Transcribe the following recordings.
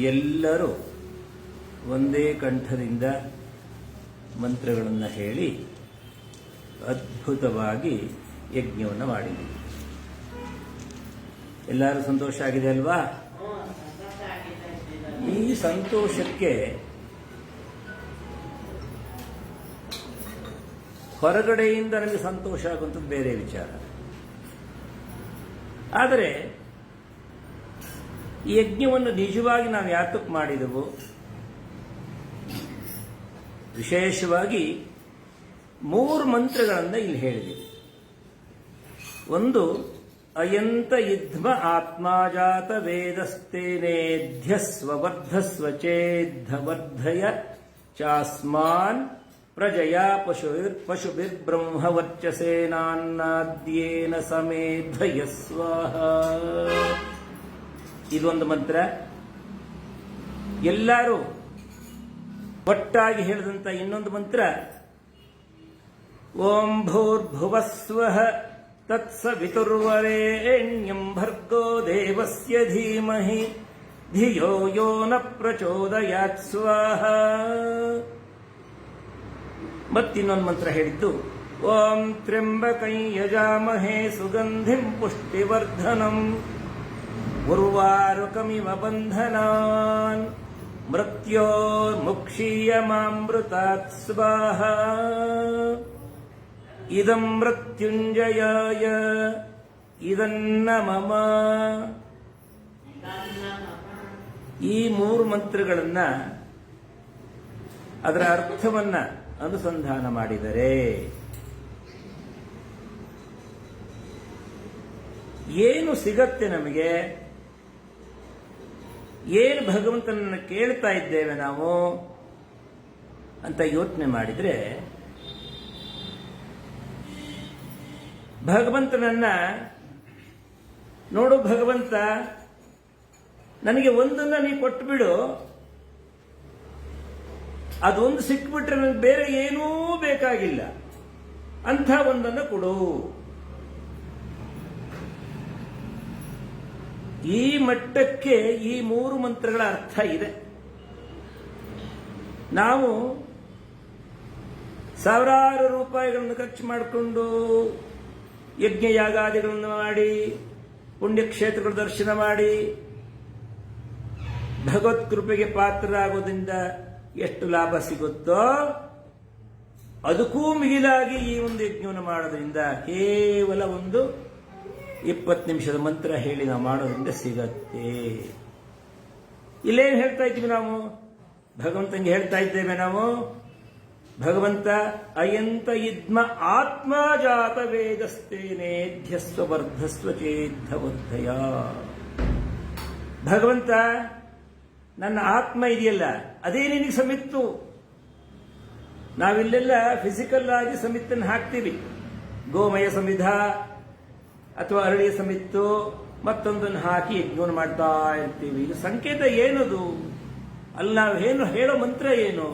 ಎಲ್ಲರೂ ಒಂದೇ ಕಂಠದಿಂದ ಮಂತ್ರಗಳನ್ನು ಹೇಳಿ ಅದ್ಭುತವಾಗಿ ಯಜ್ಞವನ್ನು ಮಾಡಿದ್ದೀವಿ. ಎಲ್ಲರೂ ಸಂತೋಷ ಆಗಿದೆ ಅಲ್ವಾ? ಈ ಸಂತೋಷಕ್ಕೆ ಹೊರಗಡೆಯಿಂದ ನನಗೆ ಸಂತೋಷ ಆಗುವಂಥದ್ದು ಬೇರೆ ವಿಚಾರ. ಆದರೆ ಈ ಯಜ್ಞವನ್ನು ನಿಜವಾಗಿ ನಾವು ಯಾತಕ್ಕೆ ಮಾಡಿದೆವು? ವಿಶೇಷವಾಗಿ 3 ಮಂತ್ರಗಳನ್ನು ಇಲ್ಲಿ ಹೇಳಿದೆವು. ಒಂದು, ಅಯಂತ ಯುಧ್ಮ ಆತ್ಮಾಜಾತ ವೇದಸ್ತೇನೇಧ್ಯಸ್ವ ವರ್ಧಸ್ವ ಚೇದ್ಧವರ್ಧಯ ಚಾಸ್ಮಾನ್ ಪ್ರಜಯಾ ಪಶುಭಿರ್ಬ್ರಹ್ಮವರ್ಚಸೇನಾನ್ನಾದ್ಯೇನ ಸಮೇಧಯಸ್ವ. ಇದೊಂದು ಮಂತ್ರ. ಎಲ್ಲರೂ ಒಟ್ಟಾಗಿ ಹೇಳಿದಂತ ಇನ್ನೊಂದು ಮಂತ್ರ, ಓಂ ಭೂರ್ಭುವಸ್ವಃ ತತ್ಸವಿತುರ್ವರೆಣ್ಯಂ ಭರ್ಗೋ ದೇವಸ್ಯ ಧೀಮಹಿ ಧಿಯೋ ಯೋ ನ ಪ್ರಚೋದಯಾತ್ ಸ್ವಾಹ. ಮತ್ತಿನ್ನೊಂದು ಮಂತ್ರ ಹೇಳಿದ್ದು, ಓಂ ತ್ರ್ಯಂಬಕಂ ಯಜಾಮಹೇ ಸುಗಂಧಿಂ ಪುಷ್ಟಿವರ್ಧನಂ ಉರ್ವಾರುಕಮಿವ ಬಂಧನಾನ್ ಮೃತ್ಯೋರ್ಮುಕ್ಷೀಯಮಾಮೃತಾತ್ ಸ್ವಾಹ. ಇದಂ ಮೃತ್ಯುಂಜಯಾಯ ಇದನ್ನ ಮಮ. ಈ 3 ಮಂತ್ರಗಳನ್ನ ಅದರ ಅರ್ಥವನ್ನ ಅನುಸಂಧಾನ ಮಾಡಿದರೆ ಏನು ಸಿಗತ್ತೆ ನಮಗೆ? ಏನು ಭಗವಂತನನ್ನು ಕೇಳ್ತಾ ಇದ್ದೇವೆ ನಾವು ಅಂತ ಯೋಚನೆ ಮಾಡಿದ್ರೆ, ಭಗವಂತನನ್ನ ನೋಡು, ಭಗವಂತ ನನಗೆ ಒಂದನ್ನ ನೀ ಕೊಟ್ಟುಬಿಡು, ಅದೊಂದು ಸಿಕ್ಬಿಟ್ರೆ ನನಗೆ ಬೇರೆ ಏನೂ ಬೇಕಾಗಿಲ್ಲ, ಅಂಥ ಒಂದನ್ನು ಕೊಡು. ಈ ಮಟ್ಟಕ್ಕೆ ಈ 3 ಮಂತ್ರಗಳ ಅರ್ಥ ಇದೆ. ನಾವು ಸಾವಿರಾರು ರೂಪಾಯಿಗಳನ್ನು ಖರ್ಚು ಮಾಡಿಕೊಂಡು ಯಜ್ಞಯಾಗಾದಿಗಳನ್ನು ಮಾಡಿ ಪುಣ್ಯಕ್ಷೇತ್ರಗಳ ದರ್ಶನ ಮಾಡಿ ಭಗವತ್ ಕೃಪೆಗೆ ಪಾತ್ರರಾಗೋದ್ರಿಂದ ಎಷ್ಟು ಲಾಭ ಸಿಗುತ್ತೋ ಅದಕ್ಕೂ ಮಿಗಿಲಾಗಿ ಈ ಒಂದು ಯಜ್ಞವನ್ನು ಮಾಡೋದ್ರಿಂದ ಕೇವಲ ಒಂದು 20 ನಿಮಿಷದ ಮಂತ್ರ ಹೇಳಿ ನಾವು ಮಾಡೋದ್ರಿಂದ ಸಿಗತ್ತೆ. ಇಲ್ಲೇನು ಹೇಳ್ತಾ ಇದ್ದೀವಿ ನಾವು? ಭಗವಂತನಿಗೆ ಹೇಳ್ತಾ ಇದ್ದೇವೆ ನಾವು, ಭಗವಂತ ಅಯಂತ ಯುಧ್ಮ ಆತ್ಮಜಾತ ವೇದಸ್ತೇನೇಧ್ಯಸ್ವ ವರ್ಧಸ್ವ ಚೇದ್ಧವರ್ಧಯ. ಭಗವಂತ, ನನ್ನ ಆತ್ಮ ಇದೆಯಲ್ಲ ಅದೇ ನಿನಗೆ ಸಮಿತ್ತು. ನಾವಿಲ್ಲೆಲ್ಲ ಫಿಸಿಕಲ್ ಆಗಿ ಸಮಿತ್ತನ್ನು ಹಾಕ್ತೀವಿ, ಗೋಮಯ ಸಮಿಧ ಅಥವಾ ಅರಳಿಯ ಸಮಿತ್ತು ಮತ್ತೊಂದನ್ನು ಹಾಕಿ ಯಜ್ಞವನ್ನು ಮಾಡ್ತಾ ಇರ್ತೀವಿ. ಇದು ಸಂಕೇತ ಏನದು? ಅಲ್ಲಿ ನಾವು ಹೇಳೋ ಮಂತ್ರ ಏನು?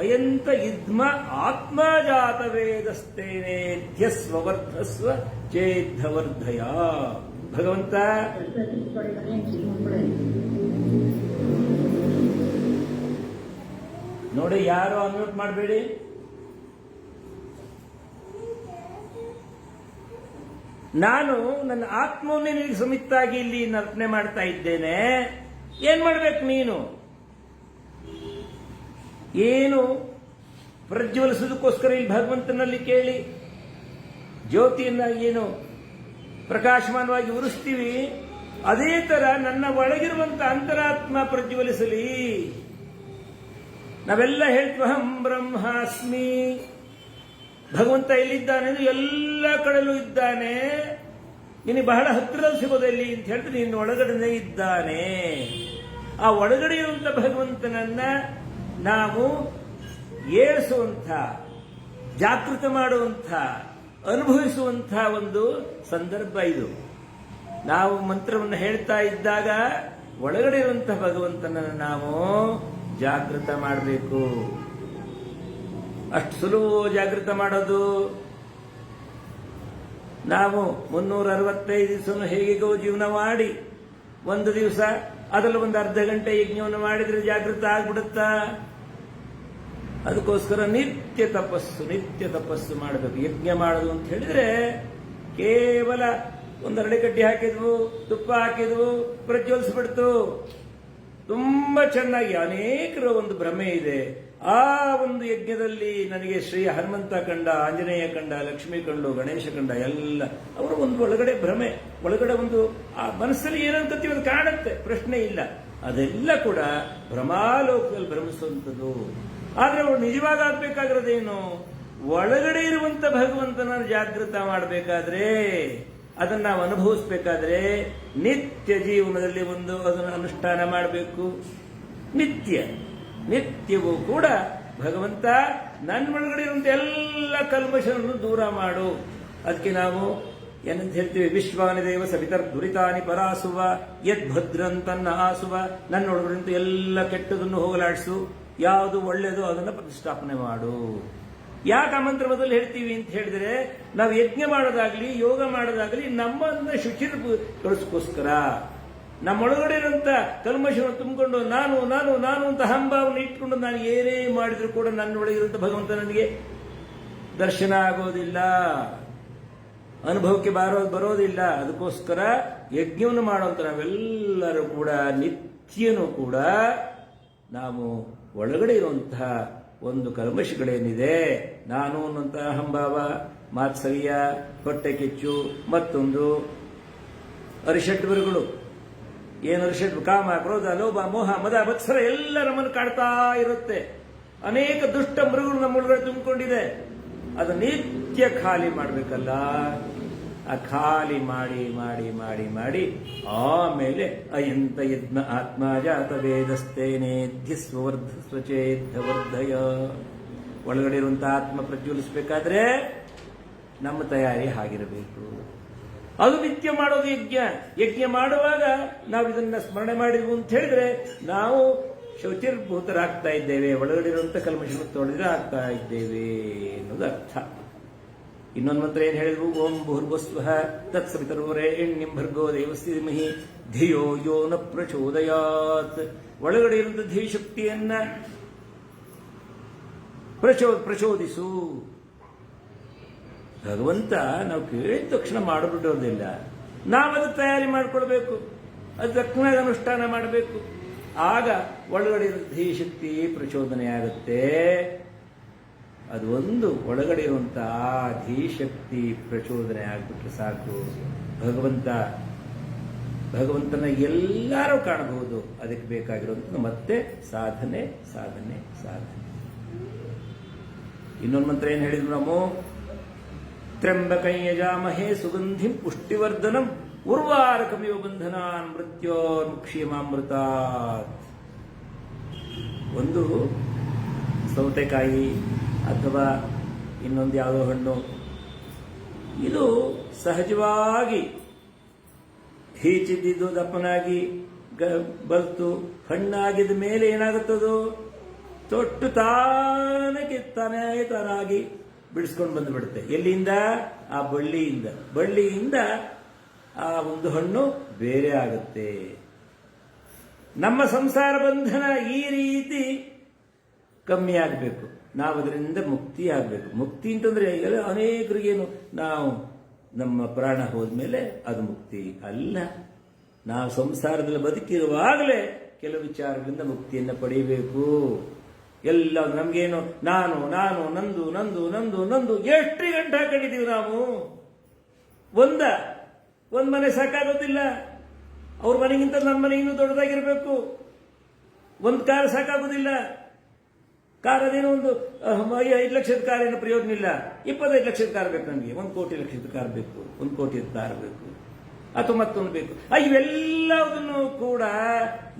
ಅಯಂತ ಯುಧ್ಮ ಆತ್ಮಜಾತ ವೇದಸ್ತೇನೇಧ್ಯಸ್ವ ವರ್ಧಸ್ವ ಚೇದ್ಧವರ್ಧಯ. ಭಗವಂತ, ನೋಡಿ, ಯಾರು ಅನ್ಮ್ಯೂಟ್ ಮಾಡಬೇಡಿ. ನಾನು ನನ್ನ ಆತ್ಮವನ್ನೇ ನಿನಗೆ ಸಮಿತ್ತಾಗಿ ಇಲ್ಲಿ ನರ್ತನೆ ಮಾಡ್ತಾ ಇದ್ದೇನೆ. ಏನ್ ಮಾಡ್ಬೇಕು ನೀನು? ಏನು ಪ್ರಜ್ವಲಿಸೋದಕ್ಕೋಸ್ಕರ ಇಲ್ಲಿ ಭಗವಂತನಲ್ಲಿ ಕೇಳಿ ಜ್ಯೋತಿಯನ್ನ ಏನು ಪ್ರಕಾಶಮಾನವಾಗಿ ಉರಿಸ್ತೀವಿ, ಅದೇ ತರ ನನ್ನ ಒಳಗಿರುವಂತ ಅಂತರಾತ್ಮ ಪ್ರಜ್ವಲಿಸಲಿ. ನಾವೆಲ್ಲ ಹೇಳ್ತೀವಿ ಅಹಂ ಬ್ರಹ್ಮಾಸ್ಮಿ. ಭಗವಂತ ಎಲ್ಲಿದ್ದಾನೆ ಅಂದ್ರೆ ಎಲ್ಲ ಕಡೆಯಲ್ಲೂ ಇದ್ದಾನೆ. ನಿನಗೆ ಬಹಳ ಹತ್ತಿರದಲ್ಲಿ ಸಿಗೋದಲ್ಲಿ ಅಂತ ಹೇಳ್ತಾರೆ, ನಿನ್ನ ಒಳಗಡೆ ಇದ್ದಾನೆ. ಆ ಒಳಗಡೆ ಇರುವಂತ ಭಗವಂತನನ್ನ ನಾವು ಏಳಿಸುವಂಥ, ಜಾಗೃತ ಮಾಡುವಂಥ, ಅನುಭವಿಸುವಂಥ ಒಂದು ಸಂದರ್ಭ ಇದು. ನಾವು ಮಂತ್ರವನ್ನು ಹೇಳ್ತಾ ಇದ್ದಾಗ ಒಳಗಡೆ ಇರುವಂತಹ ಭಗವಂತನನ್ನು ನಾವು ಜಾಗೃತ ಮಾಡಬೇಕು. ಅಷ್ಟು ಸುಲಭ ಜಾಗೃತ ಮಾಡೋದು. ನಾವು 365 ದಿವಸ ಹೇಗೆಗೋ ಜೀವನ ಮಾಡಿ ಒಂದು ದಿವಸ ಅದರಲ್ಲಿ ಒಂದು ಅರ್ಧ ಗಂಟೆ ಯಜ್ಞವನ್ನು ಮಾಡಿದ್ರೆ ಜಾಗೃತ ಆಗ್ಬಿಡುತ್ತಾ? ಅದಕ್ಕೋಸ್ಕರ ನಿತ್ಯ ತಪಸ್ಸು ಮಾಡಬೇಕು. ಯಜ್ಞ ಮಾಡೋದು ಅಂತ ಹೇಳಿದ್ರೆ ಕೇವಲ ಒಂದು ಅರಳಿಕಡ್ಡಿ ಹಾಕಿದ್ವು, ತುಪ್ಪ ಹಾಕಿದ್ವು, ಪ್ರಜ್ವಲಿಸ್ಬಿಡ್ತು. ತುಂಬಾ ಚೆನ್ನಾಗಿ ಅನೇಕರ ಒಂದು ಭ್ರಮೆ ಇದೆ. ಆ ಒಂದು ಯಜ್ಞದಲ್ಲಿ ನನಗೆ ಶ್ರೀ ಹನುಮಂತ ಕಂಡ, ಆಂಜನೇಯ ಕಂಡ, ಲಕ್ಷ್ಮೀ ಕಂಡು, ಗಣೇಶ ಕಂಡ, ಎಲ್ಲ ಅವರ ಒಂದು ಒಳಗಡೆ ಭ್ರಮೆ, ಒಳಗಡೆ ಒಂದು ಆ ಮನಸ್ಸಲ್ಲಿ ಏನಂತೀವಿ ಅದು ಕಾಣುತ್ತೆ, ಪ್ರಶ್ನೆ ಇಲ್ಲ. ಅದೆಲ್ಲ ಕೂಡ ಭ್ರಮಾಲೋಕದಲ್ಲಿ ಭ್ರಮಿಸುವಂಥದ್ದು. ಆದ್ರೆ ಅವಳು ನಿಜವಾಗ ಆಗ್ಬೇಕಾಗಿರೋದೇನು? ಒಳಗಡೆ ಇರುವಂತ ಭಗವಂತನ ಜಾಗೃತ ಮಾಡಬೇಕಾದ್ರೆ, ಅದನ್ನ ನಾವು ಅನುಭವಿಸಬೇಕಾದ್ರೆ ನಿತ್ಯ ಜೀವನದಲ್ಲಿ ಅದನ್ನು ಅನುಷ್ಠಾನ ಮಾಡಬೇಕು. ನಿತ್ಯವೂ ಕೂಡ ಭಗವಂತ ನನ್ನ ಒಳಗಡೆ ಇರುವಂತ ಎಲ್ಲ ಕಲ್ಮಶವನ್ನು ದೂರ ಮಾಡು. ಅದಕ್ಕೆ ನಾವು ಏನಂತ ಹೇಳ್ತೀವಿ? ವಿಶ್ವಾನಿ ದೇವ ಸವಿತರ್ ದುರಿತಾನಿ ಪರಾಸುವ ಯದ್ ಭದ್ರಂತನ್ನ ಆಸುವ. ನನ್ನೊಳಗಡೆ ಎಲ್ಲ ಕೆಟ್ಟದನ್ನು ಹೋಗಲಾಡಿಸು, ಯಾವುದು ಒಳ್ಳೆಯದು ಅದನ್ನು ಪ್ರತಿಷ್ಠಾಪನೆ ಮಾಡು. ಯಾಕೆ ಆ ಮಂತ್ರ ಮೊದಲು ಹೇಳ್ತೀವಿ ಅಂತ ಹೇಳಿದ್ರೆ, ನಾವು ಯಜ್ಞ ಮಾಡೋದಾಗ್ಲಿ, ಯೋಗ ಮಾಡೋದಾಗ್ಲಿ ನಮ್ಮನ್ನ ಶುಚಿಗೊಳಿಸ್ಕೋಸ್ಕರ. ನಮ್ಮೊಳಗಡೆ ಇರುವಂತ ಕಲ್ಮಶವನ್ನು ತುಂಬಿಕೊಂಡು ನಾನು ನಾನು ನಾನು ಅಂತ ಹಂಭಾವನೆ ಇಟ್ಕೊಂಡು ನಾನು ಏನೇ ಮಾಡಿದ್ರು ಕೂಡ ನನ್ನೊಳಗಿರುವಂತ ಭಗವಂತ ನನಗೆ ದರ್ಶನ ಆಗೋದಿಲ್ಲ, ಅನುಭವಕ್ಕೆ ಬರೋದಿಲ್ಲ. ಅದಕ್ಕೋಸ್ಕರ ಯಜ್ಞವನ್ನು ಮಾಡುವಂತ ನಾವೆಲ್ಲರೂ ಕೂಡ ನಿತ್ಯನೂ ಕೂಡ ನಾವು ಒಳಗಡೆ ಇರುವಂತಹ ಒಂದು ಕಲ್ಮಶಗಳೇನಿದೆ, ನಾನು ಅನ್ನುವಂತಹ ಅಹಂಭಾವ, ಮಾತ್ಸರ್ಯ, ಹೊಟ್ಟೆ ಕಿಚ್ಚು, ಮತ್ತೊಂದು ಅರಿಷಡ್ವರ್ಗಳು, ಏನು ಅರಿಷಡ್ ಕಾಮ, ಕ್ರೋಧ, ಲೋಭ, ಮೋಹ, ಮದ, ಮತ್ಸರ ಎಲ್ಲ ನಮ್ಮನ್ನು ಕಾಡ್ತಾ ಇರುತ್ತೆ. ಅನೇಕ ದುಷ್ಟ ಮೃಗಗಳು ನಮ್ಮ ಒಳಗಡೆ ತುಂಬಿಕೊಂಡಿದೆ. ಅದು ನಿತ್ಯ ಖಾಲಿ ಮಾಡಬೇಕಲ್ಲ. ಆ ಖಾಲಿ ಮಾಡಿ ಮಾಡಿ ಮಾಡಿ ಮಾಡಿ ಆಮೇಲೆ ಅಯಂತ ಯಜ್ಞ ಆತ್ಮ ಜಾತ ವೇದಸ್ತೇನೇಧ್ಯ ಸ್ವಚೇದ್ಧವರ್ಧಯ. ಒಳಗಡೆ ಇರುವಂತ ಆತ್ಮ ಪ್ರಜ್ವಲಿಸಬೇಕಾದ್ರೆ ನಮ್ಮ ತಯಾರಿ ಆಗಿರಬೇಕು. ಅದು ನಿತ್ಯ ಮಾಡೋದು ಯಜ್ಞ ಮಾಡುವಾಗ ನಾವು ಇದನ್ನ ಸ್ಮರಣೆ ಮಾಡಿದ್ವು ಅಂತ ಹೇಳಿದ್ರೆ ನಾವು ಶೌಚಿರ್ಭೂತರಾಗ್ತಾ ಇದ್ದೇವೆ, ಒಳಗಡೆ ಇರುವಂತ ಕಲ್ಮಶ ತೊಳೆದ್ರೆ ಆಗ್ತಾ ಇದ್ದೇವೆ ಅನ್ನೋದು ಅರ್ಥ. ಇನ್ನೊಂದು ಮಂತ್ರ ಏನ್ ಹೇಳಿದ್ರು? ಓಂ ಭೂರ್ಭುವಃ ತತ್ಸವಿತರ್ವರೆಣ್ಯಂ ಭರ್ಗೋ ದೇವಸ್ಯ ಧೀಮಹಿ ಧಿಯೋ ಯೋ ನ ಪ್ರಚೋದಯಾತ್. ಒಳಗಡೆ ಇರುವಂತ ಧೀಶಕ್ತಿಯನ್ನ ಪ್ರಚೋದಿಸು. ಭಗವಂತ ನಾವು ಕೇಳಿದ ತಕ್ಷಣ ಮಾಡಿಬಿಡೋದಿಲ್ಲ, ನಾವದು ತಯಾರಿ ಮಾಡಿಕೊಳ್ಬೇಕು, ಅದು ತಕ್ಷಣ ಅನುಷ್ಠಾನ ಮಾಡಬೇಕು. ಆಗ ಒಳಗಡೆ ಇರುವಂತ ಧೀಶಕ್ತಿ ಪ್ರಚೋದನೆ ಆಗುತ್ತೆ. ಅದು ಒಂದು ಒಳಗಡೆ ಇರುವಂತಹ ಧೀಶಕ್ತಿ ಪ್ರಚೋದನೆ ಆಗ್ಬಿಟ್ರೆ ಸಾಕು, ಭಗವಂತನ ಎಲ್ಲರೂ ಕಾಣಬಹುದು. ಅದಕ್ಕೆ ಬೇಕಾಗಿರುವಂತ ಮತ್ತೆ ಸಾಧನೆ ಸಾಧನೆ ಸಾಧನೆ. ಇನ್ನೊಂದು ಮಂತ್ರ ಏನ್ ಹೇಳಿದ್ರು ನಾವು? ತ್ರ್ಯಂಬಕಂ ಯಜಾಮಹೇ ಸುಗಂಧಿಂ ಪುಷ್ಟಿವರ್ಧನಂ ಉರ್ವಾರಕಮಿವ ಬಂಧನಾನ್ ಮೃತ್ಯೋರ್ಮುಕ್ಷೀಮಾಮೃತಾತ್. ಒಂದು ಸೌತೆಕಾಯಿ ಅಥವಾ ಇನ್ನೊಂದು ಯಾವುದೋ ಹಣ್ಣು, ಇದು ಸಹಜವಾಗಿ ಹೀಚಿದ್ದು ದಪ್ಪನಾಗಿ ಬಲ್ತು ಹಣ್ಣಾಗಿದ ಮೇಲೆ ಏನಾಗುತ್ತದು? ತೊಟ್ಟು ತಾನಾಗಿ ಬಿಡಿಸ್ಕೊಂಡು ಬಂದು ಬಿಡುತ್ತೆ. ಎಲ್ಲಿಂದ? ಆ ಬಳ್ಳಿಯಿಂದ ಆ ಒಂದು ಹಣ್ಣು ಬೇರೆ ಆಗುತ್ತೆ. ನಮ್ಮ ಸಂಸಾರ ಬಂಧನ ಈ ರೀತಿ ಕಮ್ಮಿ ಆಗಬೇಕು, ನಾವು ಅದರಿಂದ ಮುಕ್ತಿ ಆಗಬೇಕು. ಮುಕ್ತಿ ಅಂತಂದ್ರೆ ಅನೇಕರಿಗೇನು, ನಾವು ನಮ್ಮ ಪ್ರಾಣ ಹೋದ್ಮೇಲೆ ಅದು ಮುಕ್ತಿ ಅಲ್ಲ. ನಾವು ಸಂಸಾರದಲ್ಲಿ ಬದುಕಿರುವಾಗಲೇ ಕೆಲವು ವಿಚಾರಗಳಿಂದ ಮುಕ್ತಿಯನ್ನು ಪಡೆಯಬೇಕು. ಎಲ್ಲ ನಮ್ಗೇನು ನಾನು ನಾನು ನಂದು ನಂದು ನಂದು ನಂದು ಎಷ್ಟು ಗಂಟೆ ಹಾಕೊಂಡಿದೀವಿ ನಾವು. ಒಂದ್ ಮನೆ ಸಾಕಾಗೋದಿಲ್ಲ, ಅವ್ರ ಮನೆಗಿಂತ ನಮ್ಮ ಮನೆ ಇನ್ನೂ ದೊಡ್ಡದಾಗಿರ್ಬೇಕು. ಒಂದು ಕಾರ್ ಸಾಕಾಗೋದಿಲ್ಲ. ಕಾರ್ ಅದೇನೋ ಒಂದು 5 ಲಕ್ಷದ ಕಾರ್ ಏನೋ ಪ್ರಯೋಜನ ಇಲ್ಲ, 25 ಲಕ್ಷದ ಕಾರ್ ಬೇಕು ನಮಗೆ. 1 ಕೋಟಿ ಲಕ್ಷದ ಕಾರ್ ಬೇಕು, 1 ಕೋಟಿ ಕಾರ್ ಬೇಕು, ಅಥವಾ ಮತ್ತೊಂದು ಬೇಕು. ಇವೆಲ್ಲದನ್ನು ಕೂಡ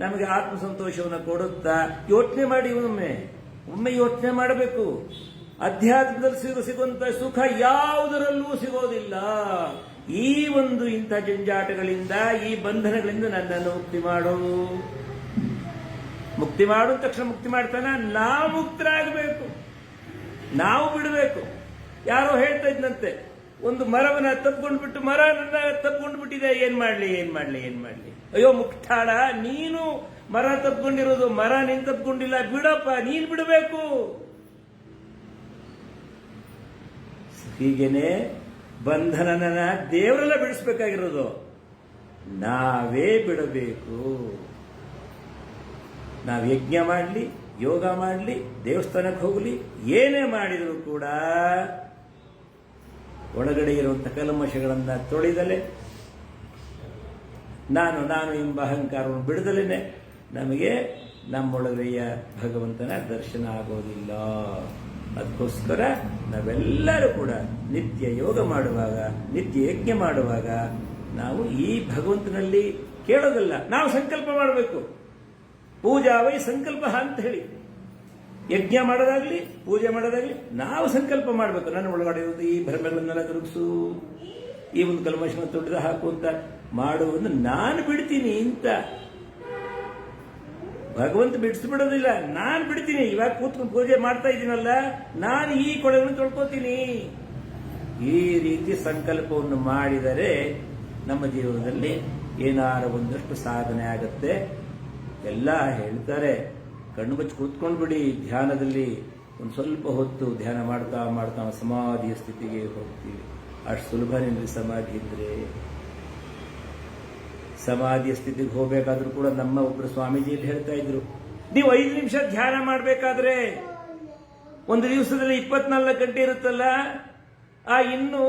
ನಮಗೆ ಆತ್ಮಸಂತೋಷವನ್ನು ಕೊಡುತ್ತಾ ಯೋಚನೆ ಮಾಡಿ, ಒಮ್ಮೆ ಯೋಚನೆ ಮಾಡಬೇಕು. ಅಧ್ಯಾತ್ಮದಲ್ಲಿ ಸಿಗುವಂತ ಸುಖ ಯಾವುದರಲ್ಲೂ ಸಿಗೋದಿಲ್ಲ. ಈ ಒಂದು ಇಂಥ ಜಂಜಾಟಗಳಿಂದ, ಈ ಬಂಧನಗಳಿಂದ ನನ್ನನ್ನು ಮುಕ್ತಿ ಮಾಡು ತಕ್ಷಣ ಮುಕ್ತಿ ಮಾಡ್ತಾನ. ನಾವು ಮುಕ್ತರಾಗಬೇಕು, ನಾವು ಬಿಡಬೇಕು. ಯಾರೋ ಹೇಳ್ತಾ ಇದ್ದಂತೆ, ಒಂದು ಮರವನ್ನ ತಪ್ಪಿಕೊಂಡು ಬಿಟ್ಟು, ಮರ ನನ್ನ ತಪ್ಪಿಕೊಂಡು ಬಿಟ್ಟಿದೆ, ಏನ್ ಮಾಡ್ಲಿ ಅಯ್ಯೋ ಮುಕ್ತಾಳ, ನೀನು ಮರ ತಪ್ಕೊಂಡಿರೋದು, ಮರ ನೀನ್ ತಪ್ಕೊಂಡಿಲ್ಲ, ಬಿಡಪ್ಪ, ನೀನ್ ಬಿಡಬೇಕು. ಹೀಗೇನೆ ಬಂಧನನ ದೇವರೆಲ್ಲ ಬಿಡಿಸ್ಬೇಕಾಗಿರೋದು, ನಾವೇ ಬಿಡಬೇಕು. ನಾವು ಯಜ್ಞ ಮಾಡಲಿ, ಯೋಗ ಮಾಡಲಿ, ದೇವಸ್ಥಾನಕ್ಕೆ ಹೋಗಲಿ, ಏನೇ ಮಾಡಿದರೂ ಕೂಡ ಒಳಗಡೆ ಇರುವಂತಹ ಕಲ್ಮಶಗಳನ್ನ ತೊಳೆದಲೆ, ನಾನು ನಾನು ಎಂಬ ಅಹಂಕಾರವನ್ನು ಬಿಡದಲೇನೆ ನಮಗೆ ನಮ್ಮೊಳಗೆಯ ಭಗವಂತನ ದರ್ಶನ ಆಗೋದಿಲ್ಲ. ಅದಕ್ಕೋಸ್ಕರ ನಾವೆಲ್ಲರೂ ಕೂಡ ನಿತ್ಯ ಯೋಗ ಮಾಡುವಾಗ, ನಿತ್ಯ ಯಜ್ಞ ಮಾಡುವಾಗ ನಾವು ಈ ಭಗವಂತನಲ್ಲಿ ಕೇಳೋದಲ್ಲ, ನಾವು ಸಂಕಲ್ಪ ಮಾಡಬೇಕು. ಪೂಜಾ ವೈ ಸಂಕಲ್ಪ ಅಂತ ಹೇಳಿ ಯಜ್ಞ ಮಾಡೋದಾಗ್ಲಿ, ಪೂಜೆ ಮಾಡೋದಾಗ್ಲಿ ನಾವು ಸಂಕಲ್ಪ ಮಾಡಬೇಕು. ನನ್ನ ಒಳಗಡೆ ಇರೋದು ಈ ಭ್ರಮೆಗಳನ್ನೆಲ್ಲ ತಿರುಗಿಸು, ಈ ಒಂದು ಕಲ್ಮಶವನ್ನು ತೊಡೆದು ಹಾಕು ಅಂತ ಮಾಡುವುದು ನಾನು ಬಿಡ್ತೀನಿ ಅಂತ. ಭಗವಂತ ಬಿಡಿಸ್ಬಿಡೋದಿಲ್ಲ, ನಾನು ಬಿಡ್ತೀನಿ. ಇವಾಗ ಕೂತ್ಕೊಂಡು ಪೂಜೆ ಮಾಡ್ತಾ ಇದ್ದೀನಲ್ಲ, ನಾನು ಈ ಕೊಳೆಗಳನ್ನು ತೊಳ್ಕೋತೀನಿ. ಈ ರೀತಿ ಸಂಕಲ್ಪವನ್ನು ಮಾಡಿದರೆ ನಮ್ಮ ಜೀವನದಲ್ಲಿ ಏನಾರು ಒಂದಷ್ಟು ಸಾಧನೆ ಆಗುತ್ತೆ. ಎಲ್ಲ ಹೇಳ್ತಾರೆ, ಕಣ್ಣು ಮುಚ್ಚಿ ಕೂತ್ಕೊಂಡು ಬಿಡಿ, ಧ್ಯಾನದಲ್ಲಿ ಒಂದು ಸ್ವಲ್ಪ ಹೊತ್ತು ಧ್ಯಾನ ಮಾಡ್ತಾ ಮಾಡ್ತಾ ಸಮಾಧಿಯ ಸ್ಥಿತಿಗೆ ಹೋಗ್ತೀವಿ. ಅಷ್ಟು ಸುಲಭನೇನ್ರಿ ಸಮಾಧಿ ಇದ್ರೆ? ಸಮಾಧಿಯ ಸ್ಥಿತಿಗೆ ಹೋಗಬೇಕಾದ್ರೂ ಕೂಡ ನಮ್ಮ ಒಬ್ಬರು ಸ್ವಾಮೀಜಿ ಹೇಳ್ತಾ ಇದ್ರು, ನೀವು 5 ನಿಮಿಷ ಧ್ಯಾನ ಮಾಡಬೇಕಾದ್ರೆ ಒಂದು ದಿವಸದಲ್ಲಿ 24 ಗಂಟೆ ಇರುತ್ತಲ್ಲ, ಇನ್ನು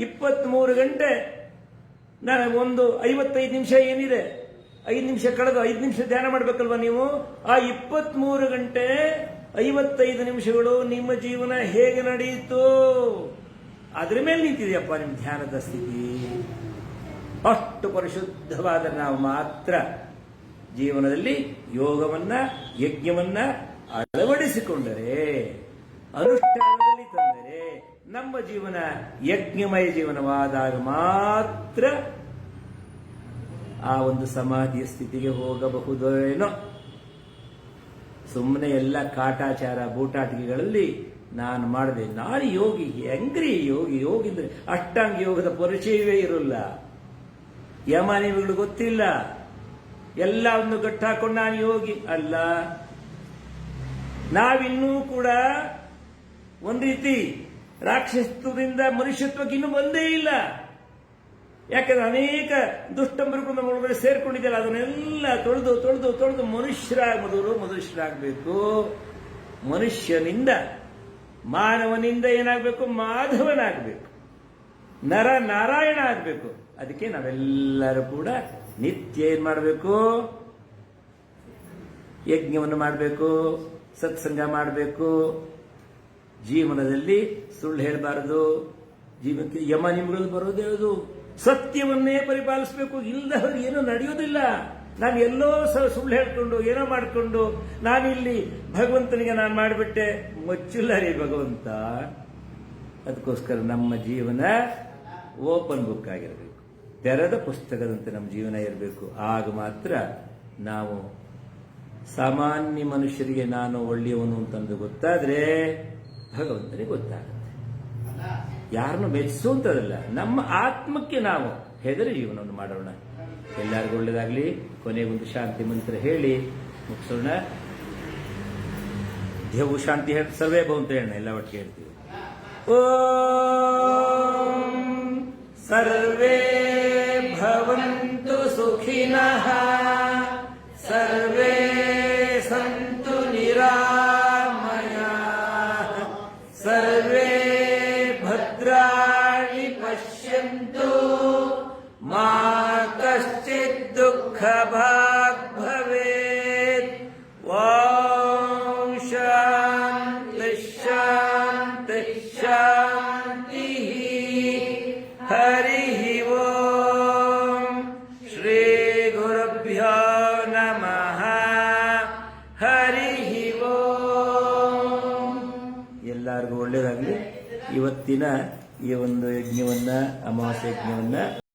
23 ಗಂಟೆ ನಾನು ಒಂದು 55 ನಿಮಿಷ ಏನಿದೆ, 5 ನಿಮಿಷ ಕಳೆದು 5 ನಿಮಿಷ ಧ್ಯಾನ ಮಾಡಬೇಕಲ್ವಾ ನೀವು? 23 ಗಂಟೆ 55 ನಿಮಿಷಗಳು ನಿಮ್ಮ ಜೀವನ ಹೇಗೆ ನಡೆಯಿತು ಅದ್ರ ಮೇಲೆ ನಿಂತಿದೆಯಪ್ಪ ನಿಮ್ಮ ಧ್ಯಾನದ ಸ್ಥಿತಿ. ಅಷ್ಟು ಪರಿಶುದ್ಧವಾದ ನಾವು ಮಾತ್ರ ಜೀವನದಲ್ಲಿ ಯೋಗವನ್ನ, ಯಜ್ಞವನ್ನ ಅಳವಡಿಸಿಕೊಂಡರೆ, ಅನುಷ್ಠಾನದಲ್ಲಿ ತಂದರೆ ನಮ್ಮ ಜೀವನ ಯಜ್ಞಮಯ ಜೀವನವಾದಾಗ ಮಾತ್ರ ಆ ಒಂದು ಸಮಾಧಿಯ ಸ್ಥಿತಿಗೆ ಹೋಗಬಹುದೇನೋ. ಸುಮ್ಮನೆ ಎಲ್ಲ ಕಾಟಾಚಾರ ಬೂಟಾಟಿಕೆಗಳಲ್ಲಿ ನಾನು ಮಾಡಿದೆ, ನಾನು ಯೋಗಿ, ಹೆಂಗ್ರಿ ಯೋಗಿ? ಯೋಗಿದ್ರೆ ಅಷ್ಟಾಂಗ ಯೋಗದ ಪರಿಚಯವೇ ಇರಲ್ಲ, ಯಮನಿಗಳು ಗೊತ್ತಿಲ್ಲ, ಎಲ್ಲ ಒಂದು ಗಟ್ಟಾಕೊಂಡು ನಾನು ಯೋಗಿ ಅಲ್ಲ. ನಾವಿನ್ನೂ ಕೂಡ ಒಂದು ರೀತಿ ರಾಕ್ಷಸತ್ವದಿಂದ ಮನುಷ್ಯತ್ವಕ್ಕೆ ಇನ್ನೂ ಬಂದೇ ಇಲ್ಲ. ಯಾಕಂದ್ರೆ ಅನೇಕ ದುಷ್ಟ ಮೃಗಗಳು ನಮ್ಮ ಒಳಗಡೆ ಸೇರ್ಕೊಂಡಿದ್ದಲ್ಲ, ಅದನ್ನೆಲ್ಲ ತೊಳೆದು ತೊಳೆದು ತೊಳೆದು ಮನುಷ್ಯರಾಗಬೇಕು. ಮನುಷ್ಯನಿಂದ, ಮಾನವನಿಂದ ಏನಾಗಬೇಕು? ಮಾಧವನಾಗಬೇಕು, ನರ ನಾರಾಯಣ ಆಗಬೇಕು. ಅದಕ್ಕೆ ನಾವೆಲ್ಲರೂ ಕೂಡ ನಿತ್ಯ ಏನ್ ಮಾಡಬೇಕು? ಯಜ್ಞವನ್ನು ಮಾಡಬೇಕು, ಸತ್ಸಂಗ ಮಾಡಬೇಕು. ಜೀವನದಲ್ಲಿ ಸುಳ್ಳು ಹೇಳಬಾರದು. ಜೀವನಕ್ಕೆ ಯಮ ನಿಮ್ಗಳು ಬರೋದೇ ಅದು. ಸತ್ಯವನ್ನೇ ಪರಿಪಾಲಿಸಬೇಕು, ಇಲ್ಲದವರು ಏನೂ ನಡೆಯೋದಿಲ್ಲ. ನಾನು ಎಲ್ಲೋ ಸುಳ್ಳು ಹೇಳ್ಕೊಂಡು ಏನೋ ಮಾಡಿಕೊಂಡು ನಾನಿಲ್ಲಿ ಭಗವಂತನಿಗೆ ನಾನು ಮಾಡಿಬಿಟ್ಟೆ, ಮುಚ್ಚಿಲ್ಲ ರೀ ಭಗವಂತ. ಅದಕ್ಕೋಸ್ಕರ ನಮ್ಮ ಜೀವನ ಓಪನ್ ಬುಕ್ ಆಗಿರಬೇಕು, ತೆರೆದ ಪುಸ್ತಕದಂತೆ ನಮ್ಮ ಜೀವನ ಇರಬೇಕು. ಆಗ ಮಾತ್ರ ನಾವು ಸಾಮಾನ್ಯ ಮನುಷ್ಯರಿಗೆ ನಾನು ಒಳ್ಳೆಯವನು ಅಂತಂದು ಗೊತ್ತಾದ್ರೆ ಭಗವಂತನಿಗೆ ಗೊತ್ತಾಗುತ್ತೆ. ಯಾರನ್ನು ಮೆಚ್ಚಿಸುವಂತದಲ್ಲ, ನಮ್ಮ ಆತ್ಮಕ್ಕೆ ನಾವು ಹೆದರಿ ಜೀವನವನ್ನು ಮಾಡೋಣ. ಎಲ್ಲರಿಗೂ ಒಳ್ಳೇದಾಗ್ಲಿ. ಕೊನೆಗೊಂದು ಶಾಂತಿ ಮಂತ್ರ ಹೇಳಿ ಮುಗಿಸೋಣ. ದೇವು ಶಾಂತಿ ಹೇಳಿ ಸರ್ವೇ ಭವಂತ ಹೇಳೋಣ, ಎಲ್ಲ ಒಟ್ಟಿಗೆ ಹೇಳ್ತೀವಿ. ಓಂ ಸರ್ವೇ ಭವಂತು ಸುಖಿನಃ, ಸರ್ವೇ ಸಂತು ನಿರಾಮಯಾಃ, ಸರ್ವೇ ಭದ್ರಾಣಿ ಪಶ್ಯಂತು, ಮಾ ಕಶ್ಚಿತ್ ದುಃಖ ಭಾಗ್ ಭವೇತ್. ಓಂ ಶಾಂತಿ ಶಾಂತಿ ಶಾಂತಿ. ಹರಿ ಓಂ ಶ್ರೀ ಗುರುಭ್ಯೋ ನಮಃ. ಹರಿ ಓಂ. ಎಲ್ಲರಿಗೂ ಒಳ್ಳೆಯದಾಗಲಿ. ಇವತ್ತಿನ ಈ ಒಂದು ಯಜ್ಞವನ್ನ, ಅಮಾವಾಸ್ಯ ಯಜ್ಞವನ್ನ